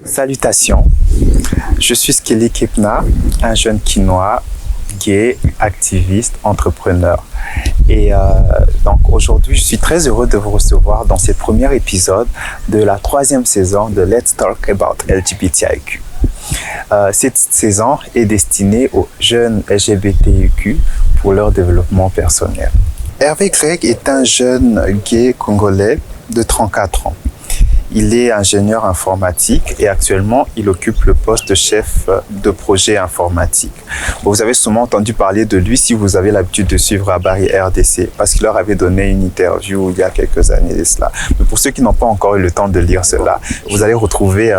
Salutations, je suis Skelly Kepna, un jeune Kinois, gay, activiste, entrepreneur. Et donc aujourd'hui, je suis très heureux de vous recevoir dans ce premier épisode de la 3e saison de Let's Talk About LGBTIQ. Cette saison est destinée aux jeunes LGBTIQ pour leur développement personnel. Hervé Greg est un jeune gay congolais de 34 ans. Il est ingénieur informatique et actuellement, il occupe le poste de chef de projet informatique. Vous avez sûrement entendu parler de lui si vous avez l'habitude de suivre Habari RDC parce qu'il leur avait donné une interview il y a quelques années de cela. Mais pour ceux qui n'ont pas encore eu le temps de lire cela, vous allez retrouver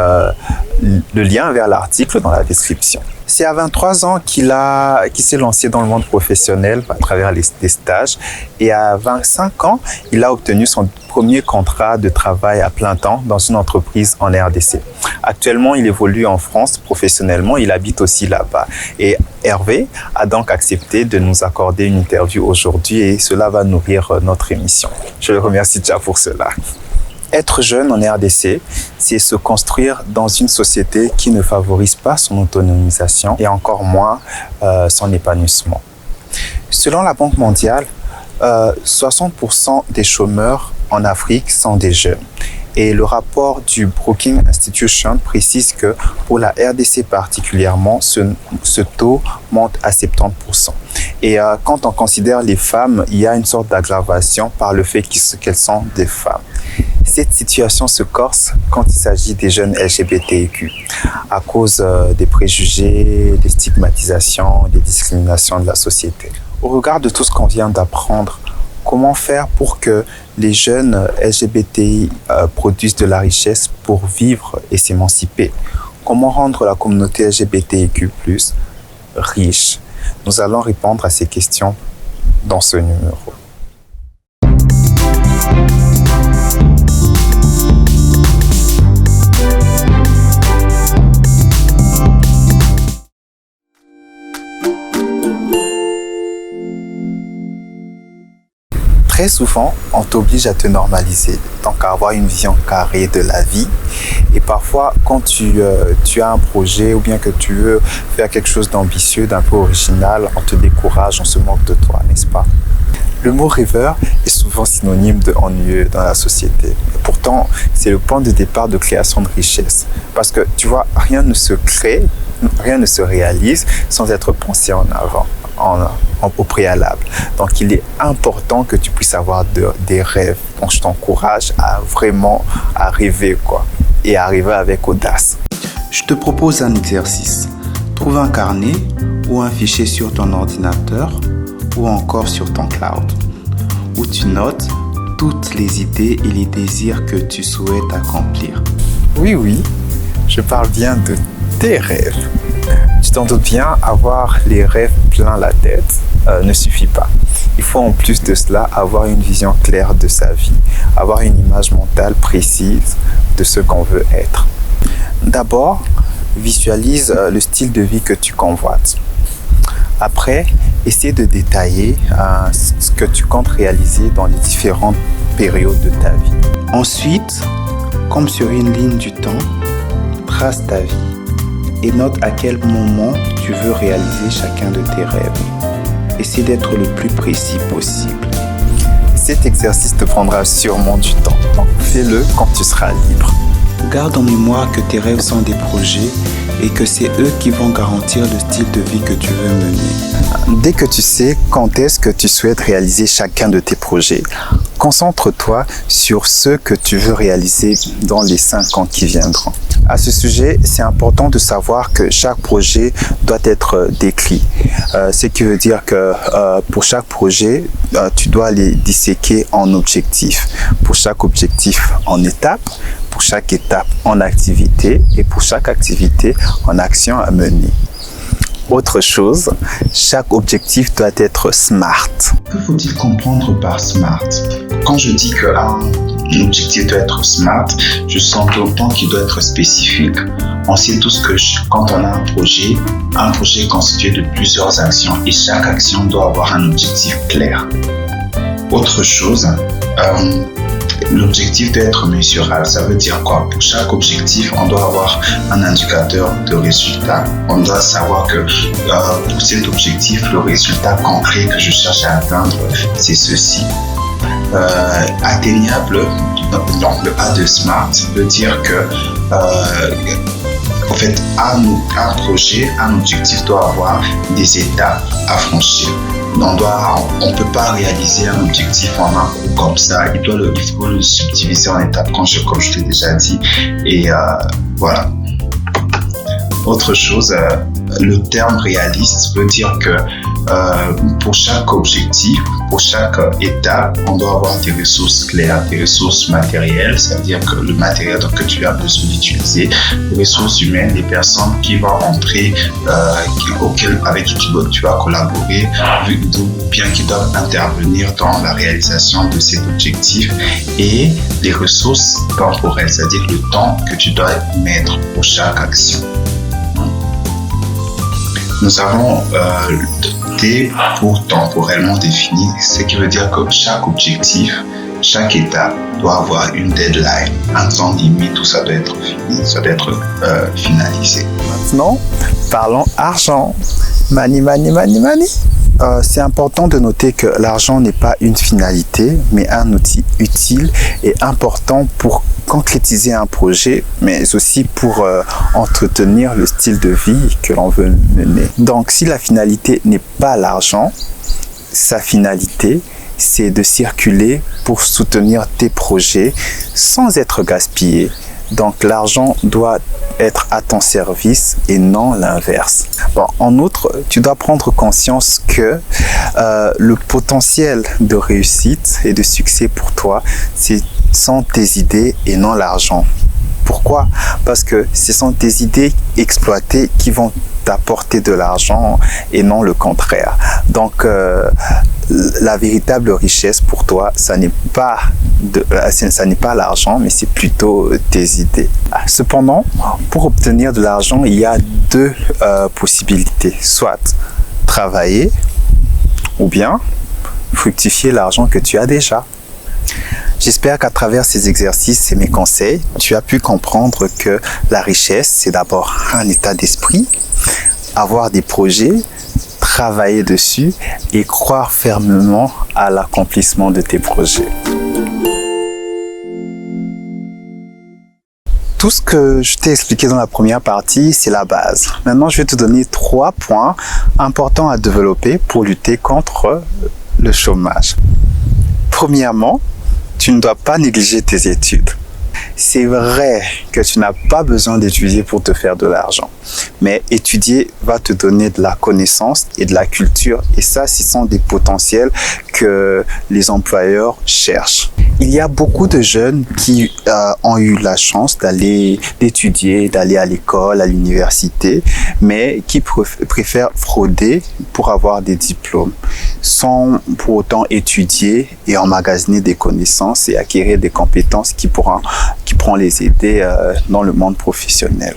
le lien vers l'article dans la description. C'est à 23 ans qu'il s'est lancé dans le monde professionnel à travers des stages et à 25 ans, il a obtenu son premier contrat de travail à plein temps dans une entreprise en RDC. Actuellement, il évolue en France professionnellement, il habite aussi là-bas. Et Hervé a donc accepté de nous accorder une interview aujourd'hui et cela va nourrir notre émission. Je le remercie déjà pour cela. Être jeune en RDC, c'est se construire dans une société qui ne favorise pas son autonomisation et encore moins son épanouissement. Selon la Banque mondiale, 60% des chômeurs en Afrique sont des jeunes. Et le rapport du Brookings Institution précise que pour la RDC particulièrement, ce taux monte à 70%. Et quand on considère les femmes, il y a une sorte d'aggravation par le fait qu'elles sont des femmes. Cette situation se corse quand il s'agit des jeunes LGBTIQ à cause des préjugés, des stigmatisations, des discriminations de la société. Au regard de tout ce qu'on vient d'apprendre, comment faire pour que les jeunes LGBTI produisent de la richesse pour vivre et s'émanciper? Comment rendre la communauté LGBTIQ+ riche? Nous allons répondre à ces questions dans ce numéro. Très souvent, on t'oblige à te normaliser, donc à avoir une vision carrée de la vie. Et parfois, quand tu as un projet ou bien que tu veux faire quelque chose d'ambitieux, d'un peu original, on te décourage, on se moque de toi, n'est-ce pas? Le mot rêveur est souvent synonyme de ennuyeux dans la société. Et pourtant, c'est le point de départ de création de richesse. Parce que, tu vois, rien ne se crée, rien ne se réalise sans être pensé en avant. Au préalable. Donc, il est important que tu puisses avoir des rêves. Donc, je t'encourage à vraiment rêver, et à arriver avec audace. Je te propose un exercice. Trouve un carnet ou un fichier sur ton ordinateur ou encore sur ton cloud où tu notes toutes les idées et les désirs que tu souhaites accomplir. Oui, je parle bien de tes rêves. Tu t'en doutes bien, avoir les rêves plein la tête ne suffit pas. Il faut en plus de cela avoir une vision claire de sa vie, avoir une image mentale précise de ce qu'on veut être. D'abord, visualise le style de vie que tu convoites. Après, essaie de détailler ce que tu comptes réaliser dans les différentes périodes de ta vie. Ensuite, comme sur une ligne du temps, trace ta vie et note à quel moment tu veux réaliser chacun de tes rêves. Essaie d'être le plus précis possible. Cet exercice te prendra sûrement du temps, donc fais-le quand tu seras libre. Garde en mémoire que tes rêves sont des projets et que c'est eux qui vont garantir le style de vie que tu veux mener. Dès que tu sais quand est-ce que tu souhaites réaliser chacun de tes projets, concentre-toi sur ce que tu veux réaliser dans les 5 ans qui viendront. À ce sujet, c'est important de savoir que chaque projet doit être décrit. Ce qui veut dire que pour chaque projet, tu dois les disséquer en objectifs. Pour chaque objectif en étapes, pour chaque étape en activité et pour chaque activité en action à mener. Autre chose, chaque objectif doit être SMART. Que faut-il comprendre par SMART? Quand je dis qu'un objectif doit être SMART, je sous-entends qu'il doit être spécifique. On sait tous que quand on a un projet est constitué de plusieurs actions et chaque action doit avoir un objectif clair. Autre chose, l'objectif doit être mesurable. Ça veut dire quoi? Pour chaque objectif, on doit avoir un indicateur de résultat. On doit savoir que pour cet objectif, le résultat concret que je cherche à atteindre, c'est ceci. Atteignable, donc le A de SMART veut dire que en fait, un projet, un objectif doit avoir des étapes à franchir. On ne peut pas réaliser un objectif en un coup comme ça. Il faut le subdiviser en étapes, comme je t'ai déjà dit. Et voilà. Autre chose, le terme réaliste veut dire que pour chaque objectif, pour chaque étape, on doit avoir des ressources claires, des ressources matérielles, c'est-à-dire que le matériel que tu as besoin d'utiliser, les ressources humaines, les personnes qui vont entrer, avec qui tu vas collaborer, ou bien qui doivent intervenir dans la réalisation de cet objectif, et les ressources temporelles, c'est-à-dire le temps que tu dois mettre pour chaque action. Nous avons T pour temporellement défini, ce qui veut dire que chaque objectif, chaque étape doit avoir une deadline, un temps limite où ça doit être fini, ça doit être finalisé. Maintenant, parlons argent. Money, money, money, money. C'est important de noter que l'argent n'est pas une finalité, mais un outil utile et important pour concrétiser un projet, mais aussi pour entretenir le style de vie que l'on veut mener. Donc, si la finalité n'est pas l'argent, sa finalité, c'est de circuler pour soutenir tes projets sans être gaspillé. Donc, l'argent doit être à ton service et non l'inverse. Bon, en outre, tu dois prendre conscience que le potentiel de réussite et de succès pour toi, ce sont tes idées et non l'argent. Pourquoi? Parce que ce sont tes idées exploitées qui vont t'apporter de l'argent et non le contraire. Donc, la véritable richesse pour toi, ça n'est pas l'argent, mais c'est plutôt tes idées. Cependant, pour obtenir de l'argent, il y a deux possibilités. Soit travailler ou bien fructifier l'argent que tu as déjà. J'espère qu'à travers ces exercices et mes conseils, tu as pu comprendre que la richesse, c'est d'abord un état d'esprit, avoir des projets, travailler dessus et croire fermement à l'accomplissement de tes projets. Tout ce que je t'ai expliqué dans la première partie, c'est la base. Maintenant, je vais te donner 3 points importants à développer pour lutter contre le chômage. Premièrement, tu ne dois pas négliger tes études. C'est vrai que tu n'as pas besoin d'étudier pour te faire de l'argent, mais étudier va te donner de la connaissance et de la culture, et ça, ce sont des potentiels que les employeurs cherchent. Il y a beaucoup de jeunes qui ont eu la chance d'étudier, d'aller à l'école, à l'université, mais qui préfèrent frauder pour avoir des diplômes, sans pour autant étudier et emmagasiner des connaissances et acquérir des compétences qui pourront les aider dans le monde professionnel.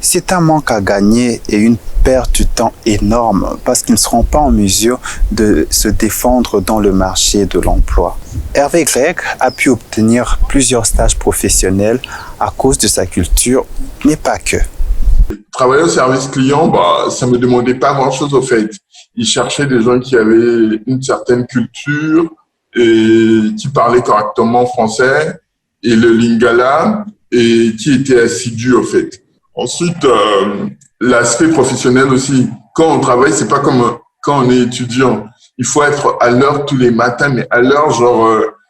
C'est un manque à gagner et une perte de temps énorme parce qu'ils ne seront pas en mesure de se défendre dans le marché de l'emploi. Hervé Greg a pu obtenir plusieurs stages professionnels à cause de sa culture, mais pas que. Travailler au service client, ça me demandait pas grand-chose au fait. Il cherchait des gens qui avaient une certaine culture et qui parlaient correctement français et le lingala et qui étaient assidus au fait. Ensuite, l'aspect professionnel aussi. Quand on travaille, c'est pas comme quand on est étudiant. Il faut être à l'heure tous les matins, mais à l'heure,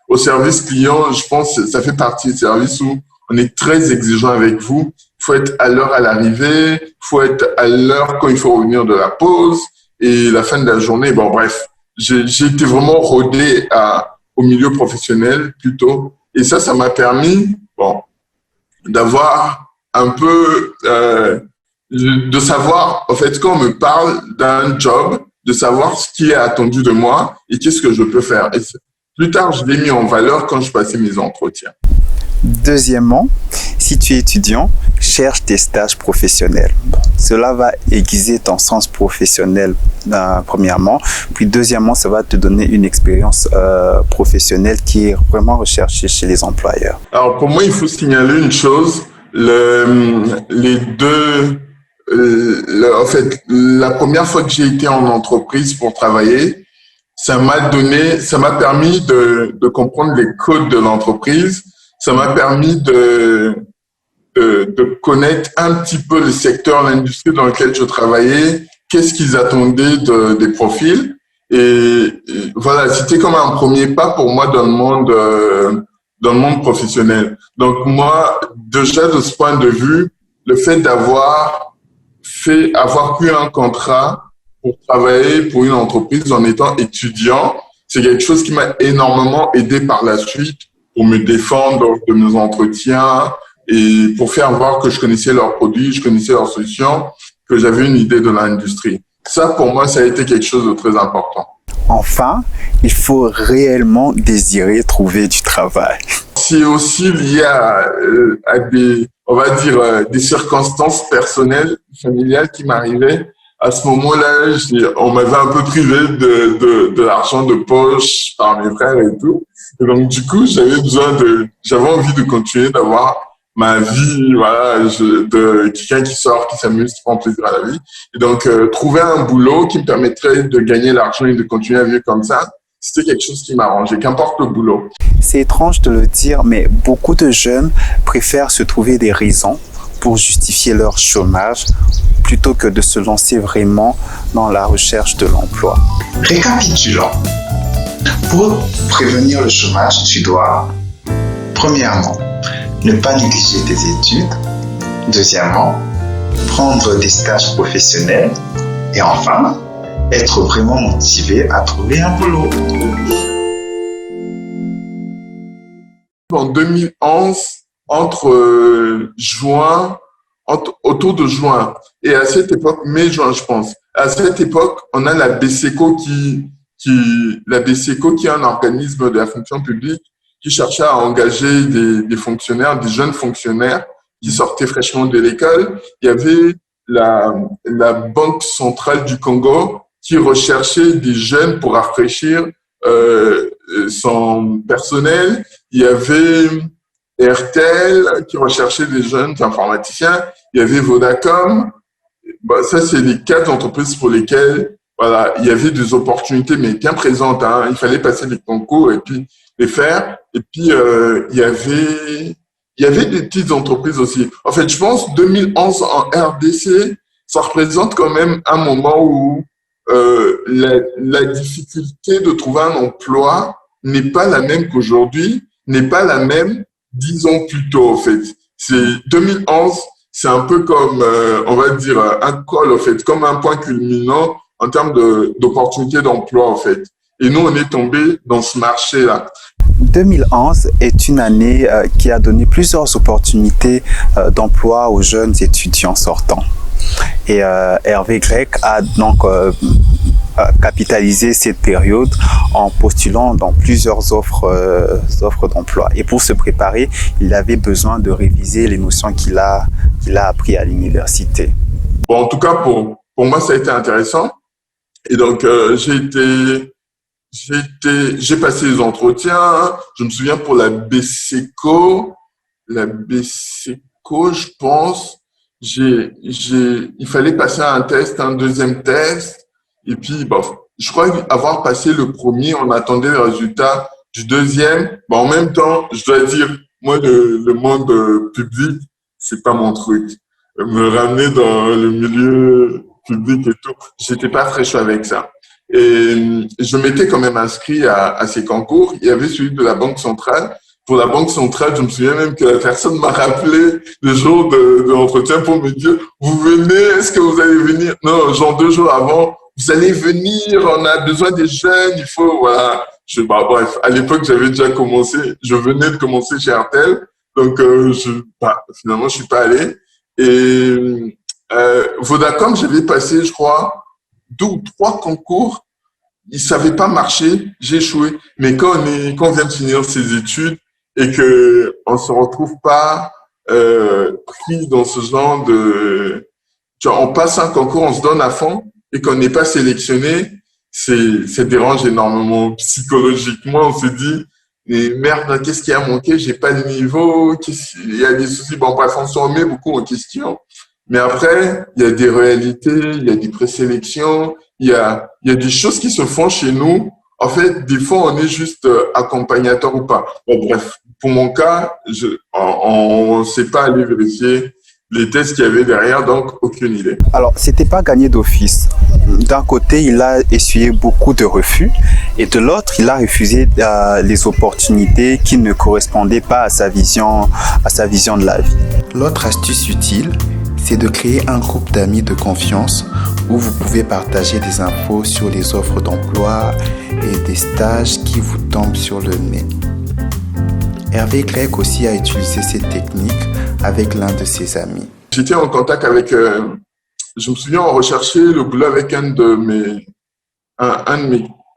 au service client, je pense que ça fait partie du service où on est très exigeant avec vous. Il faut être à l'heure à l'arrivée, il faut être à l'heure quand il faut revenir de la pause et la fin de la journée. Bon, bref, j'ai été vraiment rodé au milieu professionnel plutôt. Et ça m'a permis, d'avoir un peu, de savoir, en fait, quand on me parle d'un job, de savoir ce qui est attendu de moi et qu'est-ce que je peux faire. Et plus tard, je l'ai mis en valeur quand je passais mes entretiens. Deuxièmement, si tu es étudiant, cherche des stages professionnels. Bon, cela va aiguiser ton sens professionnel, premièrement. Puis deuxièmement, ça va te donner une expérience professionnelle qui est vraiment recherchée chez les employeurs. Alors pour moi, il faut signaler une chose. Les deux, en fait, la première fois que j'ai été en entreprise pour travailler, ça m'a permis de comprendre les codes de l'entreprise. Ça m'a permis de connaître un petit peu le secteur, l'industrie dans lequel je travaillais, qu'est-ce qu'ils attendaient des profils. Et voilà, c'était comme un premier pas pour moi dans le monde professionnel. Donc moi, déjà de ce point de vue, le fait avoir eu un contrat pour travailler pour une entreprise en étant étudiant, c'est quelque chose qui m'a énormément aidé par la suite pour me défendre de mes entretiens et pour faire voir que je connaissais leurs produits, je connaissais leurs solutions, que j'avais une idée de l'industrie. Ça, pour moi, ça a été quelque chose de très important. Enfin, il faut réellement désirer trouver du travail. C'est aussi lié à des, on va dire, des circonstances personnelles, familiales qui m'arrivaient. À ce moment-là, on m'avait un peu privé de l'argent de poche par mes frères et tout. Et donc, du coup, j'avais envie de continuer d'avoir ma vie, voilà, de quelqu'un qui sort, qui s'amuse, qui prend plaisir à la vie. Et donc, trouver un boulot qui me permettrait de gagner l'argent et de continuer à vivre comme ça, c'était quelque chose qui m'arrangeait, qu'importe le boulot. C'est étrange de le dire, mais beaucoup de jeunes préfèrent se trouver des raisons pour justifier leur chômage plutôt que de se lancer vraiment dans la recherche de l'emploi. Récapitulons. Pour prévenir le chômage, tu dois, premièrement, ne pas négliger tes études. Deuxièmement, prendre des stages professionnels. Et enfin, être vraiment motivé à trouver un boulot. En 2011, autour de juin, et à cette époque, mai-juin, je pense, à cette époque, on a la BCECO la BCECO qui est un organisme de la fonction publique qui cherchait à engager des fonctionnaires, des jeunes fonctionnaires qui sortaient fraîchement de l'école. Il y avait la Banque centrale du Congo qui recherchait des jeunes pour rafraîchir son personnel. Il y avait RTL qui recherchait des jeunes informaticiens. Il y avait Vodacom. Bah, ça, c'est les 4 entreprises pour lesquelles voilà, il y avait des opportunités, mais bien présentes. Hein. Il fallait passer les concours et puis les faire. Et puis, il y avait des petites entreprises aussi. En fait, je pense 2011 en RDC, ça représente quand même un moment où la difficulté de trouver un emploi n'est pas la même qu'aujourd'hui, n'est pas la même 10 ans plus tôt, en fait. C'est 2011, c'est un peu comme, on va dire, un col, en fait, comme un point culminant en termes d'opportunités d'emploi, en fait. Et nous, on est tombé dans ce marché-là. 2011 est une année qui a donné plusieurs opportunités d'emploi aux jeunes étudiants sortants. Et Hervé Grec a donc capitalisé cette période en postulant dans plusieurs offres d'emploi. Et pour se préparer, il avait besoin de réviser les notions qu'il a apprises à l'université. Bon, en tout cas, pour moi, ça a été intéressant. Et donc, j'ai passé les entretiens. Je me souviens pour la BCECO, je pense, il fallait passer un test, un deuxième test. Et puis, bon, je crois avoir passé le premier, on attendait le résultat du deuxième. Bon, en même temps, je dois dire, moi, le monde public, c'est pas mon truc. Me ramener dans le milieu public et tout, j'étais pas très chaud avec ça. Et je m'étais quand même inscrit à ces concours. Il y avait celui de la Banque centrale. Pour la Banque centrale, je me souviens même que la personne m'a rappelé le jour de l'entretien pour me dire « Vous venez, est-ce que vous allez venir ?» Non, genre 2 jours avant, « Vous allez venir, on a besoin des jeunes, il faut… » Voilà. Bref, à l'époque, j'avais déjà commencé, je venais de commencer chez Artel. Donc, finalement, je suis pas allé. Et Vodacom, j'avais passé, je crois, 2 ou 3 concours. Ils savaient pas marcher, j'ai échoué. Mais quand on vient de finir ses études et que on se retrouve pas pris dans ce genre de... Tu vois, on passe un concours, on se donne à fond et qu'on n'est pas sélectionné, ça dérange énormément psychologiquement. On se dit, mais merde, qu'est-ce qui a manqué? J'ai pas le niveau, il y a des soucis. Bon, bref, on se remet beaucoup en question. Mais après, il y a des réalités, il y a des présélections, il y a des choses qui se font chez nous. En fait, des fois, on est juste accompagnateur ou pas. Bon, bref, pour mon cas, on ne sait pas aller vérifier les tests qu'il y avait derrière, donc aucune idée. Alors, c'était pas gagné d'office. D'un côté, il a essuyé beaucoup de refus et de l'autre, il a refusé les opportunités qui ne correspondaient pas à sa vision de la vie. L'autre astuce utile, c'est de créer un groupe d'amis de confiance où vous pouvez partager des infos sur les offres d'emploi et des stages qui vous tombent sur le nez. Hervé Clerc aussi a utilisé cette technique avec l'un de ses amis. J'étais en contact avec, je me souviens, on recherchait le boulot avec un de mes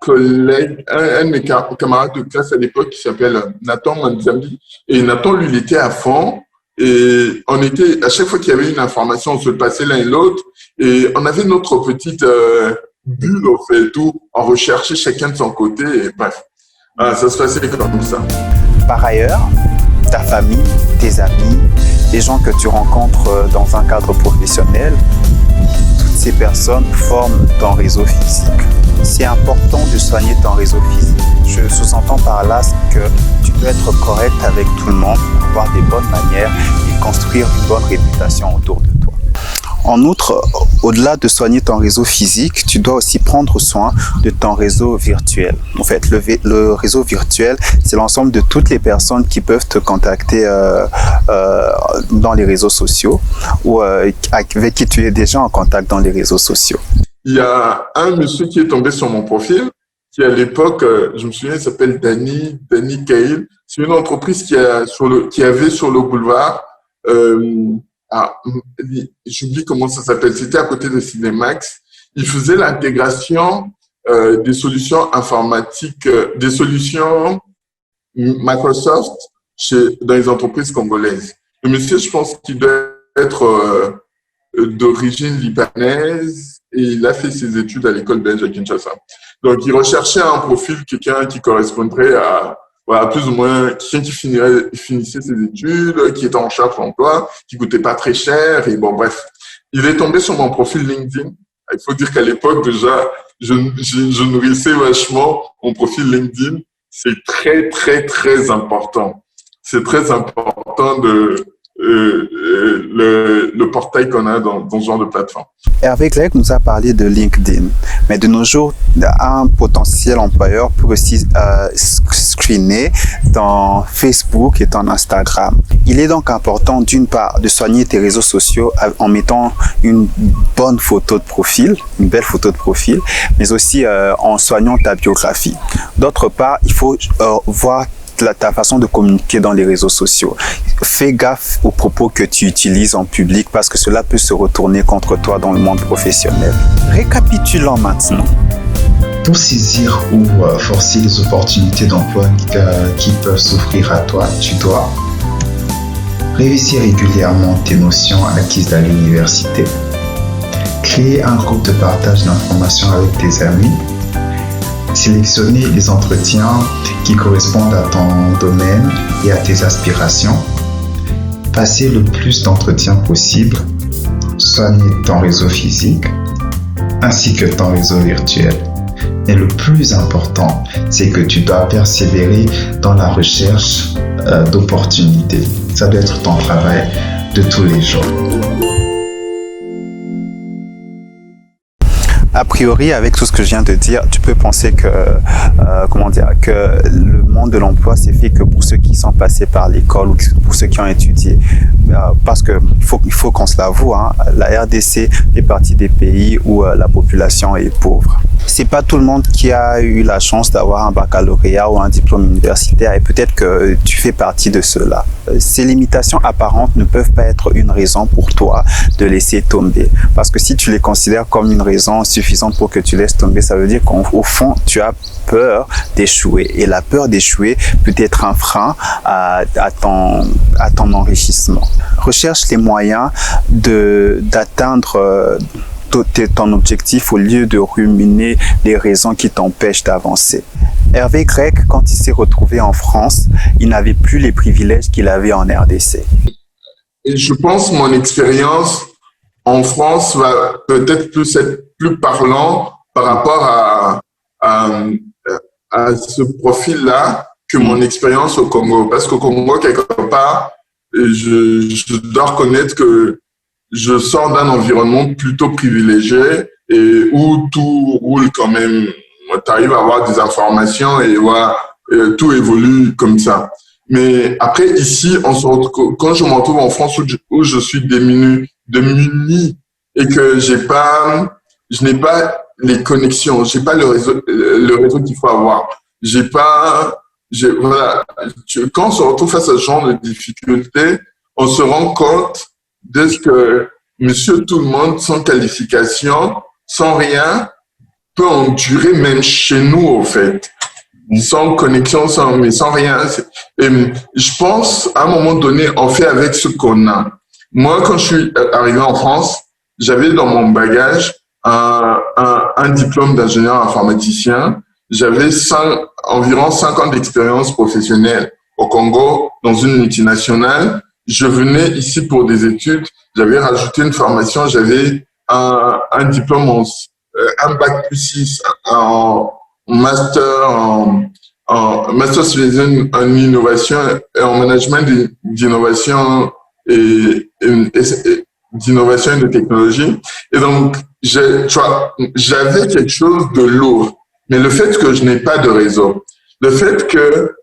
collègues, un de mes camarades de classe à l'époque qui s'appelle Nathan Manzambi. Et Nathan, lui, il était à fond. Et on était, à chaque fois qu'il y avait une information, on se le passait l'un et l'autre. Et on avait notre petite bulle, en fait, où on recherchait chacun de son côté. Et bref, ça se passait comme ça. Par ailleurs, ta famille, tes amis, les gens que tu rencontres dans un cadre professionnel, toutes ces personnes forment ton réseau physique. C'est important de soigner ton réseau physique. Je sous-entends par là que tu dois être correct avec tout le monde, avoir des bonnes manières et construire une bonne réputation autour de toi. En outre, au-delà de soigner ton réseau physique, tu dois aussi prendre soin de ton réseau virtuel. En fait, le réseau virtuel, c'est l'ensemble de toutes les personnes qui peuvent te contacter dans les réseaux sociaux ou avec qui tu es déjà en contact dans les réseaux sociaux. Il y a un monsieur qui est tombé sur mon profil, qui à l'époque, je me souviens, il s'appelle Danny Cahill. C'est une entreprise qui avait sur le boulevard, j'oublie comment ça s'appelle, c'était à côté de Cinemax. Il faisait l'intégration des solutions informatiques, des solutions Microsoft dans les entreprises congolaises. Le monsieur, je pense qu'il doit être d'origine libanaise et il a fait ses études à l'école belge à Kinshasa. Donc, il recherchait un profil, quelqu'un qui correspondrait à plus ou moins quelqu'un qui finissait ses études, qui était en charge de l'emploi, qui coûtait pas très cher. Et bon, bref, il est tombé sur mon profil LinkedIn. Il faut dire qu'à l'époque, déjà, je nourrissais vachement mon profil LinkedIn. C'est très, très, très important. C'est très important le portail qu'on a dans ce genre de plateforme. Hervé Clerc nous a parlé de LinkedIn, mais de nos jours, un potentiel employeur peut aussi screener dans Facebook et dans Instagram. Il est donc important, d'une part, de soigner tes réseaux sociaux en mettant une bonne photo de profil, une belle photo de profil, mais aussi en soignant ta biographie. D'autre part, il faut voir ta façon de communiquer dans les réseaux sociaux. Fais gaffe aux propos que tu utilises en public parce que cela peut se retourner contre toi dans le monde professionnel. Récapitulons maintenant. Pour saisir ou forcer les opportunités d'emploi qui peuvent s'offrir à toi, tu dois réviser régulièrement tes notions acquises à l'université, créer un groupe de partage d'informations avec tes amis, sélectionner les entretiens qui correspondent à ton domaine et à tes aspirations, passer le plus d'entretiens possible, soigner ton réseau physique ainsi que ton réseau virtuel. Et le plus important, c'est que tu dois persévérer dans la recherche d'opportunités. Ça doit être ton travail de tous les jours. A priori, avec tout ce que je viens de dire, tu peux penser que, que le monde de l'emploi c'est fait que pour ceux qui sont passés par l'école ou pour ceux qui ont étudié. Parce que il faut qu'on se l'avoue, hein, la RDC fait partie des pays où la population est pauvre. C'est pas tout le monde qui a eu la chance d'avoir un baccalauréat ou un diplôme universitaire et peut-être que tu fais partie de ceux-là. Ces limitations apparentes ne peuvent pas être une raison pour toi de laisser tomber. Parce que si tu les considères comme une raison suffisante suffisante pour que tu laisses tomber. Ça veut dire qu'au fond, tu as peur d'échouer. Et la peur d'échouer peut être un frein à ton enrichissement. Recherche les moyens d'atteindre ton objectif au lieu de ruminer les raisons qui t'empêchent d'avancer. Hervé Grec, quand il s'est retrouvé en France, il n'avait plus les privilèges qu'il avait en RDC. Et je pense que mon expérience en France va peut-être être plus parlant par rapport à ce profil-là que mon expérience au Congo. Parce qu'au Congo, quelque part, je dois reconnaître que je sors d'un environnement plutôt privilégié et où tout roule quand même. Tu arrives à avoir des informations et voilà, tout évolue comme ça. Mais après, ici, quand je me retrouve en France où je suis démuni et que je n'ai pas les connexions, j'ai pas le réseau qu'il faut avoir. Voilà. Quand on se retrouve face à ce genre de difficultés, on se rend compte de ce que monsieur tout le monde, sans qualification, sans rien, peut endurer même chez nous, au fait. Sans connexion, sans rien. Et je pense, à un moment donné, on fait avec ce qu'on a. Moi, quand je suis arrivé en France, j'avais dans mon bagage un diplôme d'ingénieur informaticien. J'avais environ 5 ans d'expérience professionnelle au Congo, dans une multinationale. Je venais ici pour des études. J'avais rajouté une formation. J'avais un diplôme un bac plus 6 en master spécialisé en innovation et en management d'innovation et de technologie. Et donc, j'avais quelque chose de lourd. Mais le fait que je n'ai pas de réseau, le fait que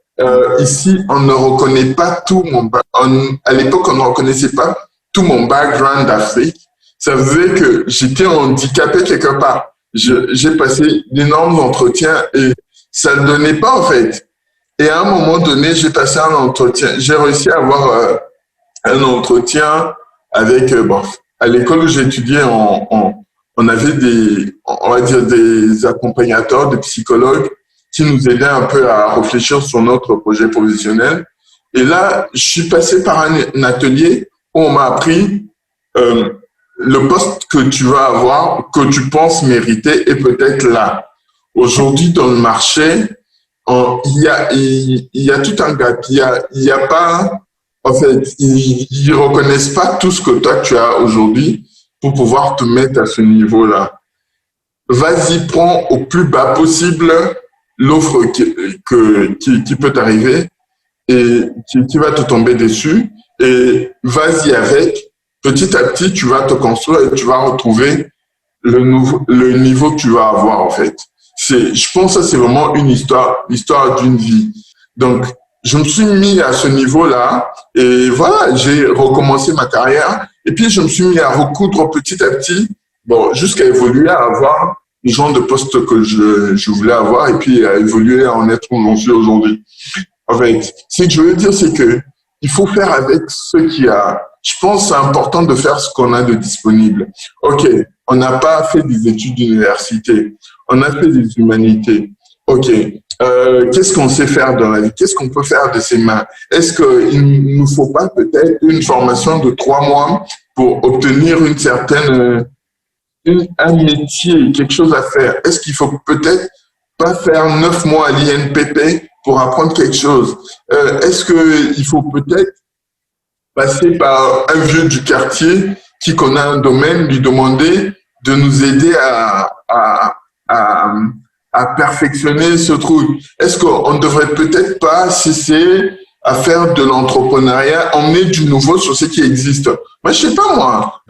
ici, on ne reconnaît pas tout à l'époque, on ne reconnaissait pas tout mon background d'Afrique, ça faisait que j'étais handicapé quelque part. J'ai passé d'énormes entretiens et ça ne donnait pas, en fait. Et à un moment donné, j'ai passé un entretien. J'ai réussi à avoir un entretien avec, à l'école où j'étudiais, on avait des accompagnateurs, des psychologues qui nous aidaient un peu à réfléchir sur notre projet professionnel. Et là, je suis passé par un atelier où on m'a appris le poste que tu vas avoir, que tu penses mériter, est peut-être là. Aujourd'hui, dans le marché, il y a tout un gap. Il y a pas, en fait, ils reconnaissent pas tout ce que toi tu as aujourd'hui pour pouvoir te mettre à ce niveau-là. Vas-y, prends au plus bas possible l'offre qui peut t'arriver et qui va te tomber dessus, et vas-y avec. Petit à petit, tu vas te construire et tu vas retrouver le niveau que tu vas avoir, en fait. Je pense que ça, c'est vraiment l'histoire d'une vie. Donc, je me suis mis à ce niveau-là et voilà, j'ai recommencé ma carrière et puis je me suis mis à recoudre petit à petit, jusqu'à évoluer à avoir le genre de poste que je voulais avoir et puis à évoluer à en être où j'en suis aujourd'hui. En fait, ce que je veux dire, c'est que il faut faire avec ce qu'il y a. Je pense que c'est important de faire ce qu'on a de disponible. OK, on n'a pas fait des études d'université, on a fait des humanités. OK, qu'est-ce qu'on sait faire dans la vie? Qu'est-ce qu'on peut faire de ses mains? Est-ce qu'il ne nous faut pas peut-être une formation de 3 mois pour obtenir un métier, quelque chose à faire? Est-ce qu'il faut peut-être pas faire 9 mois à l'INPP pour apprendre quelque chose? Est-ce qu'il faut peut-être passer par un vieux du quartier qui connaît un domaine, lui demander de nous aider à perfectionner ce truc? Est-ce qu'on ne devrait peut-être pas cesser à faire de l'entrepreneuriat, emmener du nouveau sur ce qui existe? Moi, je sais pas moi,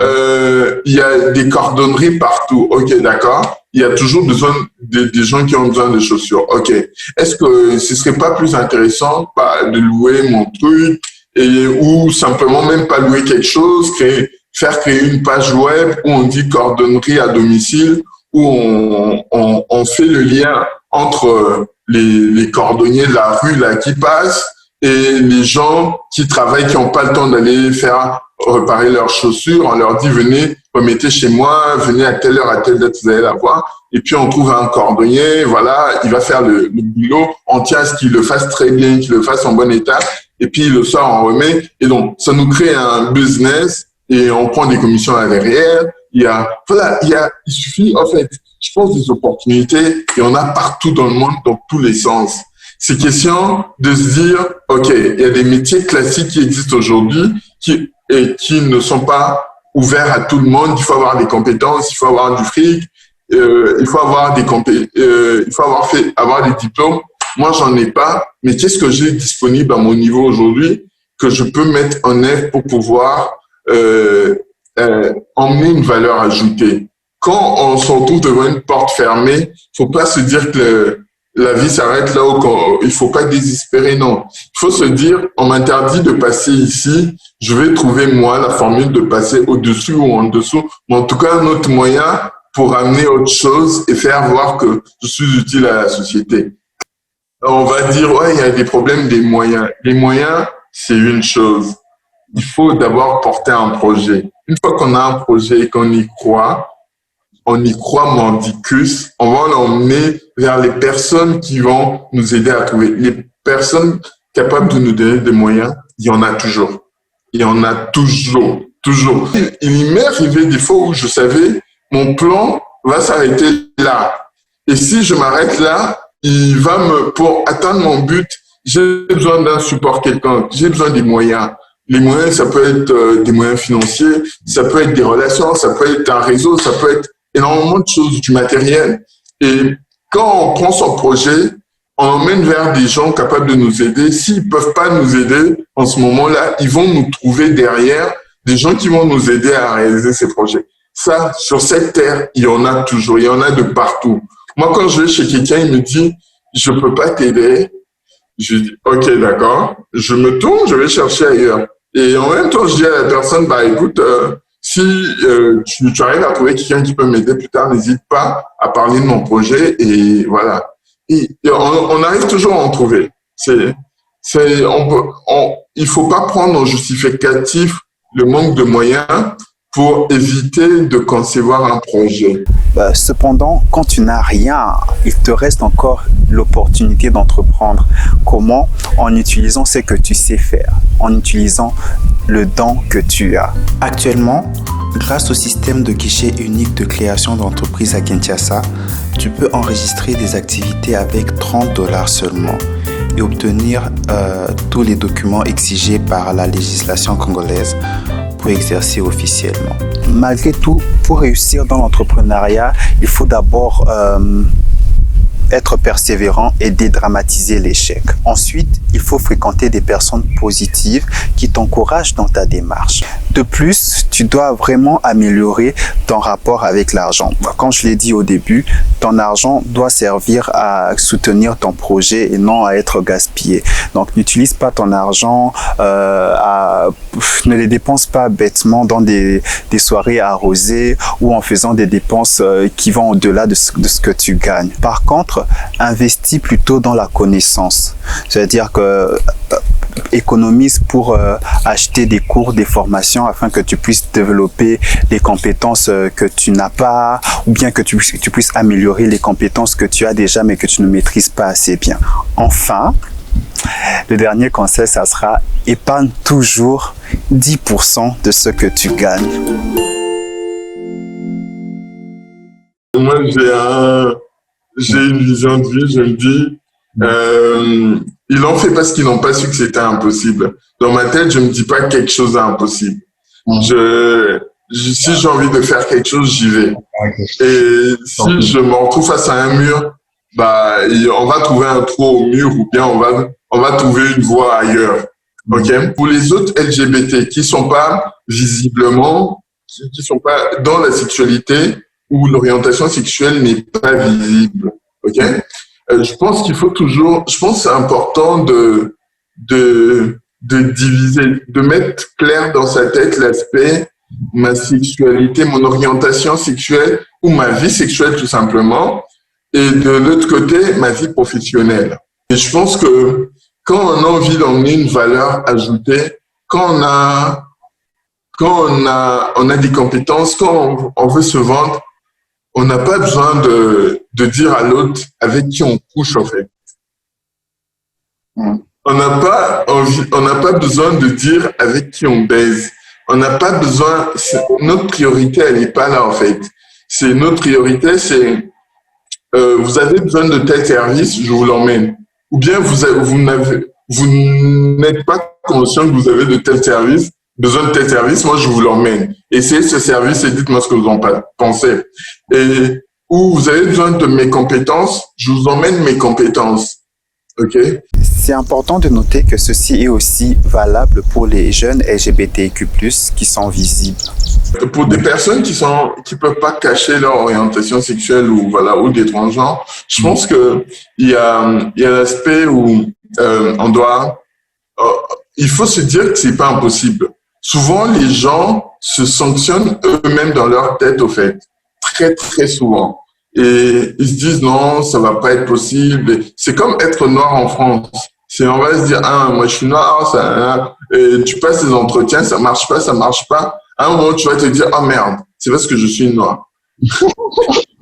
il y a des cordonneries partout, ok, d'accord. Il y a toujours besoin des gens qui ont besoin de chaussures, ok. Est-ce que ce serait pas plus intéressant de louer mon truc ou simplement même pas louer quelque chose, faire créer une page web où on dit cordonnerie à domicile, où on fait le lien entre les cordonniers de la rue là qui passent Et les gens qui travaillent, qui n'ont pas le temps d'aller faire réparer leurs chaussures, on leur dit venez, remettez chez moi, venez à telle heure, vous allez la voir. Et puis on trouve un cordonnier, voilà, il va faire le boulot, on tient à ce qu'il le fasse très bien, qu'il le fasse en bon état. Et puis le soir, on remet. Et donc, ça nous crée un business et on prend des commissions à derrière. Il suffit, en fait, je pense des opportunités, il y en a partout dans le monde, dans tous les sens. C'est question de se dire, OK, il y a des métiers classiques qui existent aujourd'hui qui ne sont pas ouverts à tout le monde. Il faut avoir des compétences, il faut avoir du fric, il faut avoir des diplômes. Moi, j'en ai pas, mais qu'est-ce que j'ai disponible à mon niveau aujourd'hui que je peux mettre en œuvre pour pouvoir emmener une valeur ajoutée. Quand on se retrouve devant une porte fermée, faut pas se dire que la vie s'arrête là où il faut pas désespérer, non. Il faut se dire, on m'interdit de passer ici, je vais trouver moi la formule de passer au-dessus ou en dessous, mais en tout cas un autre moyen pour amener autre chose et faire voir que je suis utile à la société. On va dire, ouais, il y a des problèmes des moyens. Les moyens, c'est une chose. Il faut d'abord porter un projet. Une fois qu'on a un projet et qu'on y croit mordicus, on va l'emmener vers les personnes qui vont nous aider à trouver. Les personnes capables de nous donner des moyens, il y en a toujours. Il y en a toujours. Il m'est arrivé des fois où je savais, mon plan va s'arrêter là. Et si je m'arrête là, pour atteindre mon but, j'ai besoin d'un support quelconque, j'ai besoin des moyens. Les moyens, ça peut être des moyens financiers, ça peut être des relations, ça peut être un réseau, ça peut être énormément de choses, du matériel. Et quand on prend son projet, on l'emmène vers des gens capables de nous aider. S'ils peuvent pas nous aider en ce moment-là, ils vont nous trouver derrière des gens qui vont nous aider à réaliser ces projets. Ça, sur cette terre, il y en a toujours, il y en a de partout. Moi, quand je vais chez quelqu'un, il me dit, je peux pas t'aider. Je dis, OK, d'accord. Je me tourne, je vais chercher ailleurs. Et en même temps, je dis à la personne, bah, écoute, si tu arrives à trouver quelqu'un qui peut m'aider plus tard, n'hésite pas à parler de mon projet et voilà. Et on arrive toujours à en trouver. Il faut pas prendre en justificatif le manque de moyens pour éviter de concevoir un projet. Cependant, quand tu n'as rien, il te reste encore l'opportunité d'entreprendre. Comment? En utilisant ce que tu sais faire, en utilisant le don que tu as. Actuellement, grâce au système de guichet unique de création d'entreprise à Kinshasa, tu peux enregistrer des activités avec $30 seulement et obtenir tous les documents exigés par la législation congolaise pour exercer officiellement. Malgré tout, pour réussir dans l'entrepreneuriat, il faut d'abord être persévérant et dédramatiser l'échec. Ensuite, il faut fréquenter des personnes positives qui t'encouragent dans ta démarche. De plus, tu dois vraiment améliorer ton rapport avec l'argent. Comme je l'ai dit au début, ton argent doit servir à soutenir ton projet et non à être gaspillé. Donc, n'utilise pas ton argent, ne les dépense pas bêtement dans des soirées arrosées ou en faisant des dépenses qui vont au-delà de ce que tu gagnes. Par contre, investis plutôt dans la connaissance. C'est-à-dire que économise pour acheter des cours, des formations afin que tu puisses développer les compétences que tu n'as pas ou bien que tu puisses améliorer les compétences que tu as déjà mais que tu ne maîtrises pas assez bien. Enfin, le dernier conseil, ça sera épargne toujours 10% de ce que tu gagnes. Moi, j'ai une vision de vie, je me dis, ils l'ont fait parce qu'ils n'ont pas su que c'était impossible. Dans ma tête, je me dis pas quelque chose d'impossible. Si j'ai envie de faire quelque chose, j'y vais. Et si je me retrouve face à un mur, bah, on va trouver un trou au mur ou bien on va trouver une voie ailleurs. Ok? Pour les autres LGBT qui sont pas visiblement, qui sont pas dans la sexualité où l'orientation sexuelle n'est pas visible. Ok? Je pense qu'il faut toujours, je pense que c'est important de diviser, de mettre clair dans sa tête l'aspect ma sexualité, mon orientation sexuelle ou ma vie sexuelle tout simplement, et de l'autre côté, ma vie professionnelle. Et je pense que quand on a envie d'emmener une valeur ajoutée, quand on a des compétences, quand on veut se vendre, on n'a pas besoin de dire à l'autre avec qui on couche, en fait. On n'a pas besoin de dire avec qui on baise. On n'a pas besoin, notre priorité, elle n'est pas là, en fait. Notre priorité, c'est, vous avez besoin de tel service, je vous l'emmène. Ou bien vous n'êtes pas conscient que vous avez besoin de tel service, moi je vous l'emmène. Essayez ce service et dites-moi ce que vous en pensez. Et où vous avez besoin de mes compétences, je vous emmène mes compétences. Ok? C'est important de noter que ceci est aussi valable pour les jeunes LGBTQ+, qui sont visibles. Pour des personnes qui peuvent pas cacher leur orientation sexuelle ou des transgenres, je pense que il y a l'aspect où il faut se dire que c'est pas impossible. Souvent, les gens se sanctionnent eux-mêmes dans leur tête, au fait. Très, très souvent. Et ils se disent non, ça va pas être possible. C'est comme être noir en France. On va se dire, moi je suis noir, et tu passes des entretiens, ça marche pas. À un moment, tu vas te dire, merde, c'est parce que je suis noir.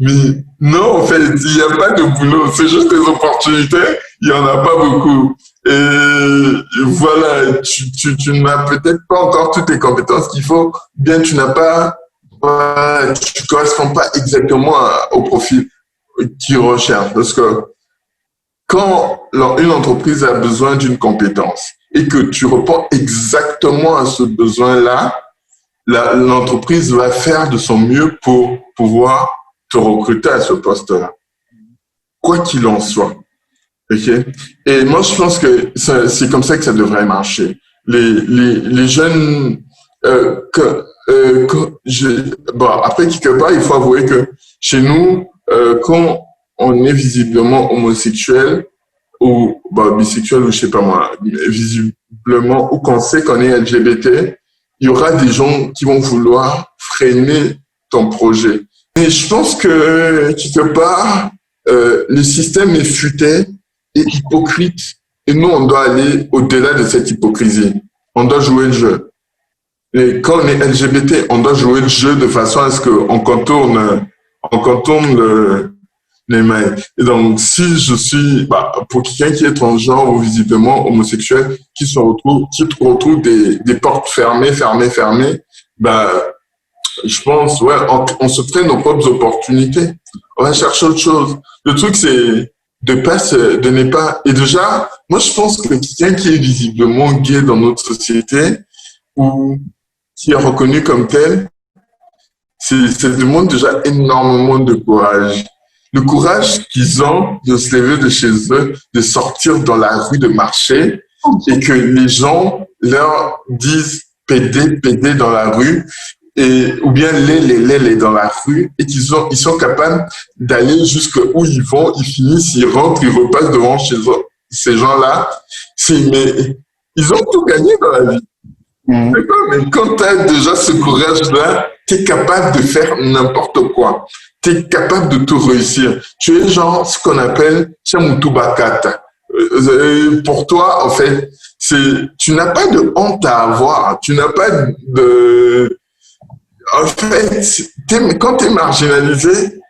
Mais non, en fait, il n'y a pas de boulot. C'est juste des opportunités. Il y en a pas beaucoup. Et voilà, tu n'as peut-être pas encore toutes les compétences qu'il faut. Bien, tu corresponds pas exactement au profil qu'ils recherchent. Parce que quand une entreprise a besoin d'une compétence et que tu réponds exactement à ce besoin-là, l'entreprise va faire de son mieux pour pouvoir te recruter à ce poste-là. Quoi qu'il en soit. Okay? Et moi, je pense que c'est comme ça que ça devrait marcher. Les jeunes, après, quelque part, il faut avouer que chez nous, quand on est visiblement homosexuel ou bisexuel ou je sais pas moi, visiblement, ou qu'on sait qu'on est LGBT, il y aura des gens qui vont vouloir freiner ton projet. Et je pense que quelque part, le système est futé et hypocrite. Et nous, on doit aller au-delà de cette hypocrisie. On doit jouer le jeu. Et quand on est LGBT, on doit jouer le jeu de façon à ce qu'on contourne les mains. Et donc, si je suis, pour quelqu'un qui est transgenre ou visiblement homosexuel, qui retrouve des portes fermées, je pense, on se crée nos propres opportunités. On va chercher autre chose. Le truc, c'est de ne pas, et déjà, moi, je pense que quelqu'un qui est visiblement gay dans notre société, ou qui est reconnu comme tel, ça demande déjà énormément de courage. Le courage qu'ils ont de se lever de chez eux, de sortir dans la rue, de marcher, et que les gens leur disent PD dans la rue, ou bien les dans la rue, et ils sont capables d'aller jusqu'où ils vont, ils finissent, ils rentrent, ils repassent devant chez eux. Ces gens-là, mais ils ont tout gagné dans la vie. D'accord, mais quand tu as déjà ce courage-là, tu es capable de faire n'importe quoi. Tu es capable de tout réussir. Tu es genre ce qu'on appelle Chamutu Bakata. Pour toi, en fait, tu n'as pas de honte à avoir. Tu n'as pas de... En fait, quand tu es marginalisé,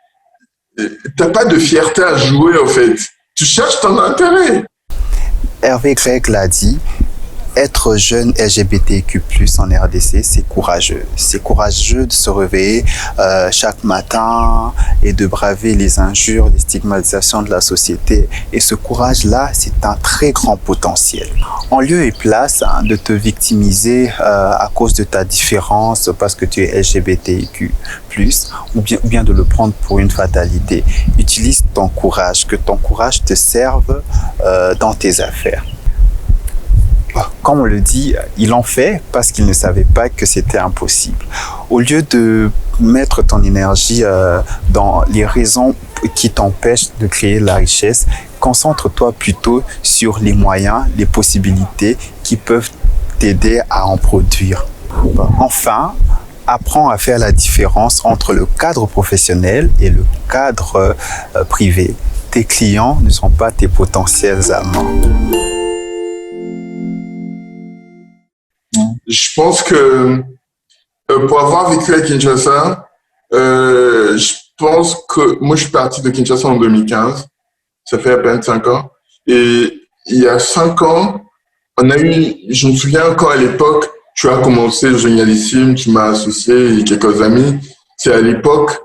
tu n'as pas de fierté à jouer, en fait. Tu cherches ton intérêt. Hervé Greg l'a dit, être jeune LGBTQ+ en RDC, c'est courageux. C'est courageux de se réveiller chaque matin et de braver les injures, les stigmatisations de la société. Et ce courage-là, c'est un très grand potentiel. En lieu et place de te victimiser à cause de ta différence parce que tu es LGBTQ+, ou bien de le prendre pour une fatalité, utilise ton courage, que ton courage te serve dans tes affaires. Comme on le dit, il en fait parce qu'il ne savait pas que c'était impossible. Au lieu de mettre ton énergie dans les raisons qui t'empêchent de créer la richesse, concentre-toi plutôt sur les moyens, les possibilités qui peuvent t'aider à en produire. Enfin, apprends à faire la différence entre le cadre professionnel et le cadre privé. Tes clients ne sont pas tes potentiels amants. je pense que pour avoir vécu à Kinshasa, je pense que moi, je suis parti de Kinshasa en 2015. Ça fait à peine 5 ans. Et il y a 5 ans, je me souviens quand à l'époque, tu as commencé le journalisme, tu m'as associé et quelques amis. C'est à l'époque,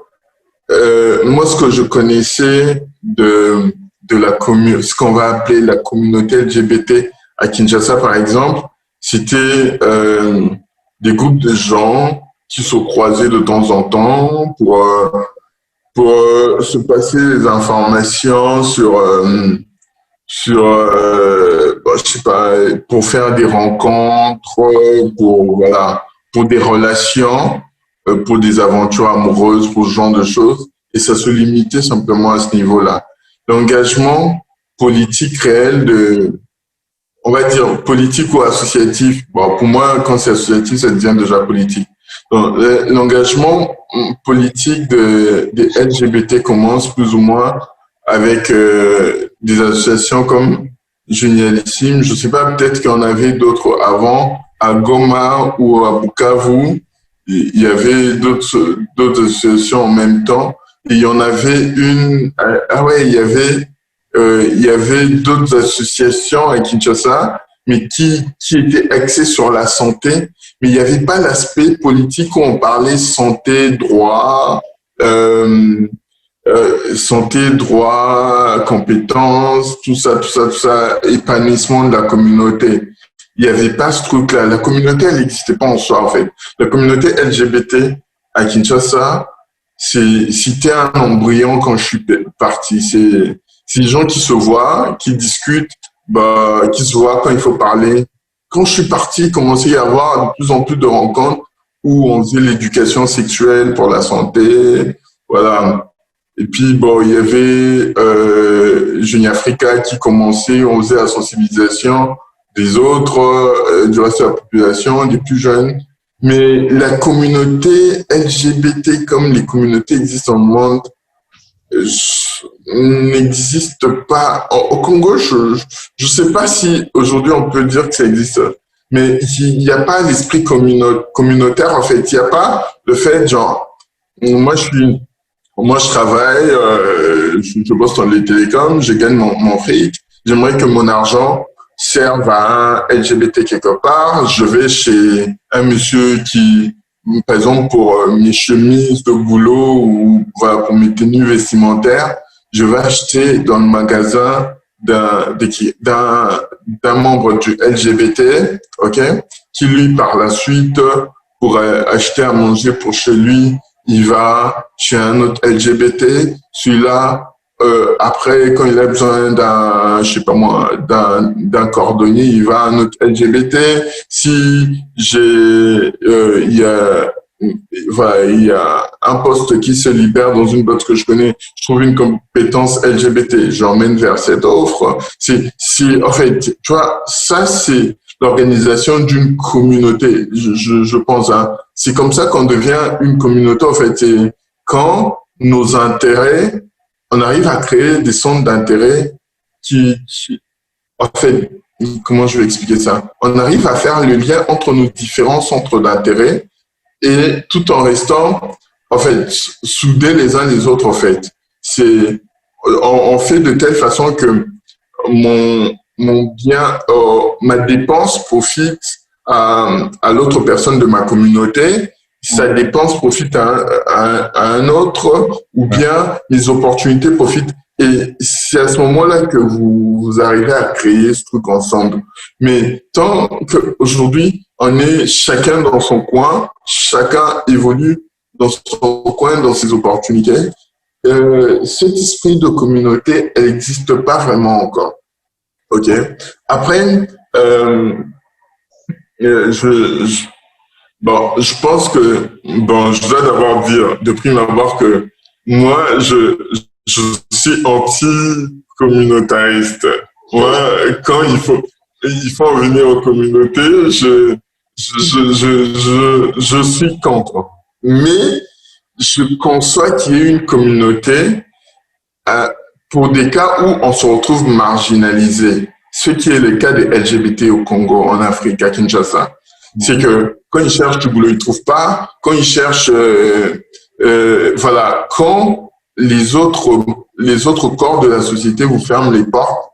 moi, ce que je connaissais de la commune, ce qu'on va appeler la communauté LGBT à Kinshasa, par exemple, c'était des groupes de gens qui se croisaient de temps en temps pour se passer des informations je sais pas, pour faire des rencontres, pour des relations, pour des aventures amoureuses, pour ce genre de choses. Et ça se limitait simplement à ce niveau-là. L'engagement politique réel on va dire politique ou associatif. Bon, pour moi, quand c'est associatif, ça devient déjà politique. Donc, l'engagement politique des LGBT commence plus ou moins avec des associations comme Junialissime. Je sais pas, peut-être qu'il y en avait d'autres avant. À Goma ou à Bukavu, il y avait d'autres associations en même temps. Et il y en avait une. Il y avait d'autres associations à Kinshasa, mais qui étaient axées sur la santé, mais il n'y avait pas l'aspect politique où on parlait santé, droit, compétences, tout ça, épanouissement de la communauté. Il n'y avait pas ce truc-là. La communauté, elle n'existait pas en soi, en fait. La communauté LGBT à Kinshasa, c'était un embryon quand je suis parti. C'est des gens qui se voient, qui discutent, qui se voient quand il faut parler. Quand je suis parti, il commençait à y avoir de plus en plus de rencontres où on faisait l'éducation sexuelle pour la santé, voilà. Et puis, il y avait Jeune Africa qui commençait, on faisait la sensibilisation des autres, du reste de la population, des plus jeunes. Mais la communauté LGBT, comme les communautés existent dans le monde, n'existe pas. Au Congo, je sais pas si aujourd'hui on peut dire que ça existe, mais il n'y a pas l'esprit communautaire, en fait. Il n'y a pas le fait, genre, moi je travaille, je bosse dans les télécoms, je gagne mon fric, j'aimerais que mon argent serve à un LGBT quelque part. Je vais chez un monsieur qui, par exemple, pour mes chemises de boulot ou voilà, pour mes tenues vestimentaires, je vais acheter dans le magasin d'un membre du LGBT, ok, qui lui, par la suite, pour acheter à manger pour chez lui, il va chez un autre LGBT. Celui-là, après, quand il a besoin je sais pas moi, d'un cordonnier, il va à un autre LGBT. Si il y a un poste qui se libère dans une boîte que je connais, je trouve une compétence LGBT, j'emmène vers cette offre. En fait, tu vois, ça, c'est l'organisation d'une communauté, je pense, hein. C'est comme ça qu'on devient une communauté, en fait. C'est quand nos intérêts, on arrive à créer des centres d'intérêt en fait, comment je vais expliquer ça? On arrive à faire le lien entre nos différents centres d'intérêt et tout en restant, en fait, soudés les uns les autres, en fait. On fait de telle façon que mon bien, ma dépense profite à l'autre personne de ma communauté, sa dépense profite à un autre, ou bien les opportunités profitent. Et c'est à ce moment-là que vous arrivez à créer ce truc ensemble. Mais tant qu'aujourd'hui, on est chacun dans son coin, chacun évolue dans son coin, dans ses opportunités, cet esprit de communauté, elle n'existe pas vraiment encore. Ok. Après, je pense que, je dois d'abord dire, de prime abord, que moi, je suis anti-communautariste. Moi, quand il faut en venir aux communautés, je suis contre. Mais je conçois qu'il y ait une communauté pour des cas où on se retrouve marginalisé. Ce qui est le cas des LGBT au Congo, en Afrique, à Kinshasa. C'est que quand ils cherchent du boulot, ils trouvent pas. Quand ils cherchent, voilà, quand les autres corps de la société vous ferment les portes,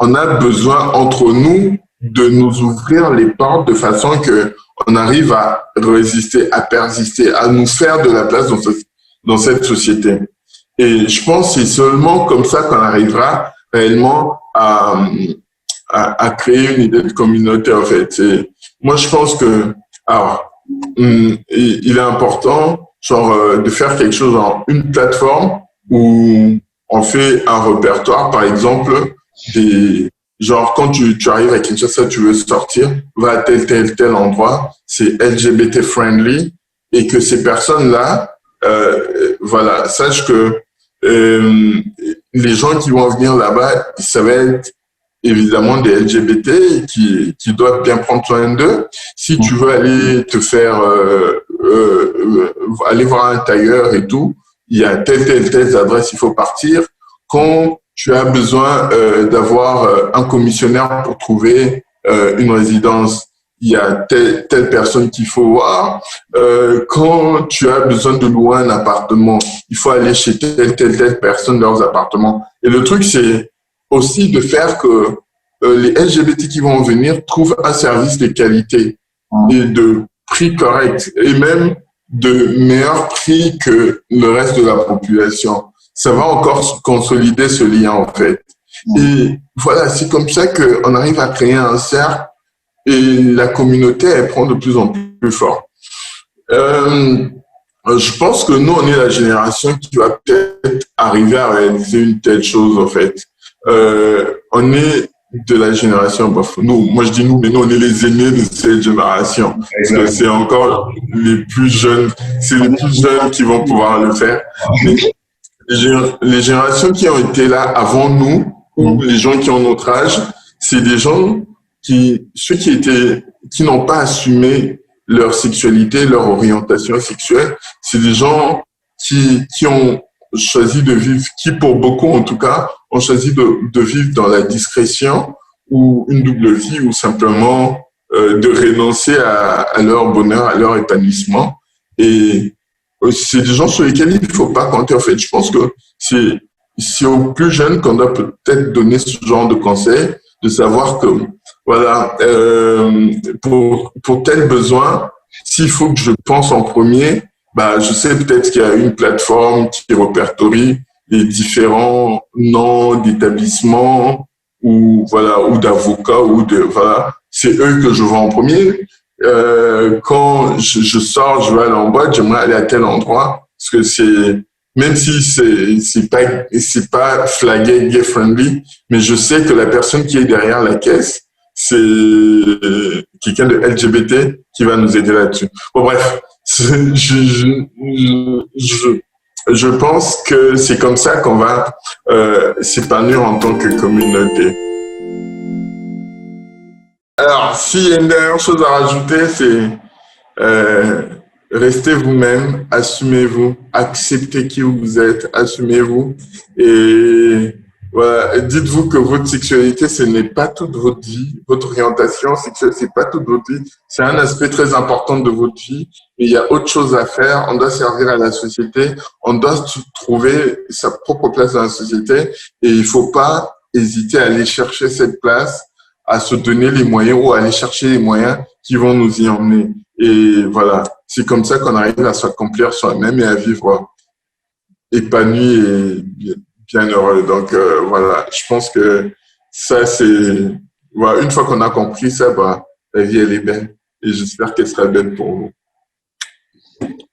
on a besoin entre nous de nous ouvrir les portes de façon que on arrive à résister, à persister, à nous faire de la place dans cette société. Et je pense que c'est seulement comme ça qu'on arrivera réellement à créer une idée de communauté, en fait. Et moi, je pense que, alors, il est important, genre, de faire quelque chose en une plateforme où on fait un répertoire, par exemple, genre, quand tu arrives à Kinshasa, tu veux sortir, va à tel endroit, c'est LGBT friendly, et que ces personnes-là, voilà, sachent que les gens qui vont venir là-bas, ça va être évidemment des LGBT qui doivent bien prendre soin d'eux. Si tu veux aller te faire, aller voir un tailleur et tout, il y a telle adresse, il faut partir. Quand tu as besoin d'avoir un commissionnaire pour trouver une résidence, il y a telle personne qu'il faut voir. Quand tu as besoin de louer un appartement, il faut aller chez telle personne dans leurs appartements. Et le truc, c'est aussi de faire que les LGBT qui vont venir trouvent un service de qualité et de prix correct et même de meilleur prix que le reste de la population. Ça va encore consolider ce lien, en fait. Et voilà, c'est comme ça qu'on arrive à créer un cercle et la communauté, elle prend de plus en plus fort. Je pense que nous, on est la génération qui va peut-être arriver à réaliser une telle chose, en fait. On est de la génération, nous, moi je dis nous, mais nous, on est les aînés de cette génération. Parce que c'est encore les plus jeunes, c'est les plus jeunes qui vont pouvoir le faire. Mais les générations qui ont été là avant nous, ou les gens qui ont notre âge, c'est des gens ceux qui n'ont pas assumé leur sexualité, leur orientation sexuelle, c'est des gens qui ont choisi de vivre, qui pour beaucoup en tout cas, ont choisi de vivre dans la discrétion ou une double vie ou simplement de renoncer à leur bonheur, à leur épanouissement. Et c'est des gens sur lesquels il ne faut pas compter en fait. Je pense que c'est aux plus jeunes qu'on doit peut-être donner ce genre de conseils, de savoir que voilà, pour tel besoin, s'il faut que je pense en premier, bah, je sais peut-être qu'il y a une plateforme qui répertorie les différents noms d'établissements ou voilà, ou d'avocats voilà, c'est eux que je vois en premier. Quand je sors, je vais aller en boîte, j'aimerais aller à tel endroit parce que même si c'est pas flagué gay friendly, mais je sais que la personne qui est derrière la caisse, c'est quelqu'un de LGBT qui va nous aider là-dessus. Bon, bref, je pense que c'est comme ça qu'on va s'épanouir en tant que communauté. Alors, s'il y a une dernière chose à rajouter, c'est restez vous-même, assumez-vous, acceptez qui vous êtes, assumez-vous et voilà, dites-vous que votre sexualité, ce n'est pas toute votre vie. Votre orientation sexuelle, c'est pas toute votre vie. C'est un aspect très important de votre vie. Mais il y a autre chose à faire. On doit servir à la société. On doit trouver sa propre place dans la société. Et il faut pas hésiter à aller chercher cette place, à se donner les moyens ou à aller chercher les moyens qui vont nous y emmener. Et voilà, c'est comme ça qu'on arrive à s'accomplir soi-même et à vivre épanoui et bien heureux. Donc voilà, je pense que ça c'est voilà, une fois qu'on a compris ça, bah, la vie elle est belle et j'espère qu'elle sera belle pour vous.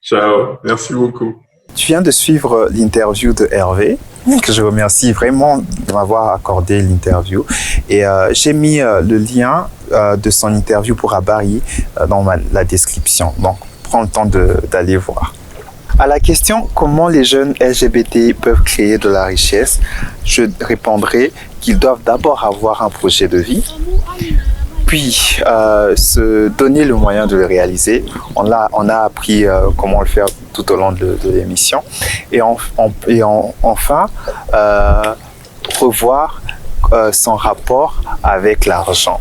Ciao, merci beaucoup. Tu viens de suivre l'interview de Hervé, que je remercie vraiment de m'avoir accordé l'interview. Et j'ai mis le lien de son interview pour Habari dans la description. Donc, prends le temps d'aller voir. À la question « Comment les jeunes LGBT peuvent créer de la richesse ?», je répondrai qu'ils doivent d'abord avoir un projet de vie, puis se donner le moyen de le réaliser. On a appris comment le faire tout au long de l'émission. Et enfin, revoir sans rapport avec l'argent.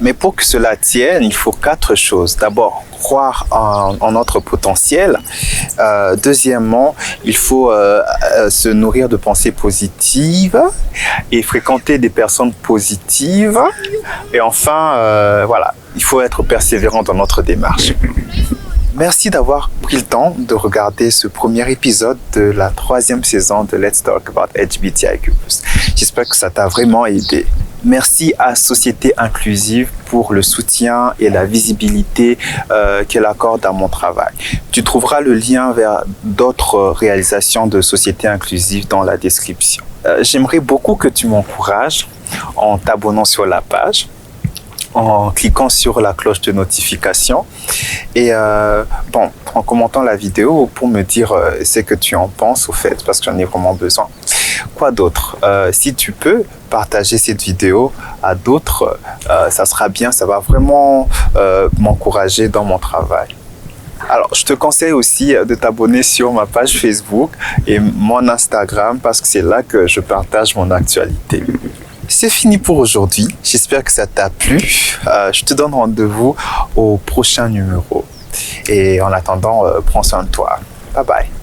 Mais pour que cela tienne, il faut 4 choses. D'abord, croire en notre potentiel. Deuxièmement, il faut se nourrir de pensées positives et fréquenter des personnes positives. Et enfin, voilà, il faut être persévérant dans notre démarche. Merci d'avoir pris le temps de regarder ce premier épisode de la 3e saison de Let's Talk About LGBTIQ+. J'espère que ça t'a vraiment aidé. Merci à Société Inclusive pour le soutien et la visibilité qu'elle accorde à mon travail. Tu trouveras le lien vers d'autres réalisations de Société Inclusive dans la description. J'aimerais beaucoup que tu m'encourages en t'abonnant sur la page, en cliquant sur la cloche de notification et en commentant la vidéo pour me dire ce que tu en penses au fait, parce que j'en ai vraiment besoin. Quoi d'autre? Si tu peux partager cette vidéo à d'autres, ça sera bien, ça va vraiment m'encourager dans mon travail. Alors, je te conseille aussi de t'abonner sur ma page Facebook et mon Instagram parce que c'est là que je partage mon actualité. C'est fini pour aujourd'hui. J'espère que ça t'a plu. Je te donne rendez-vous au prochain numéro. Et en attendant, prends soin de toi. Bye bye.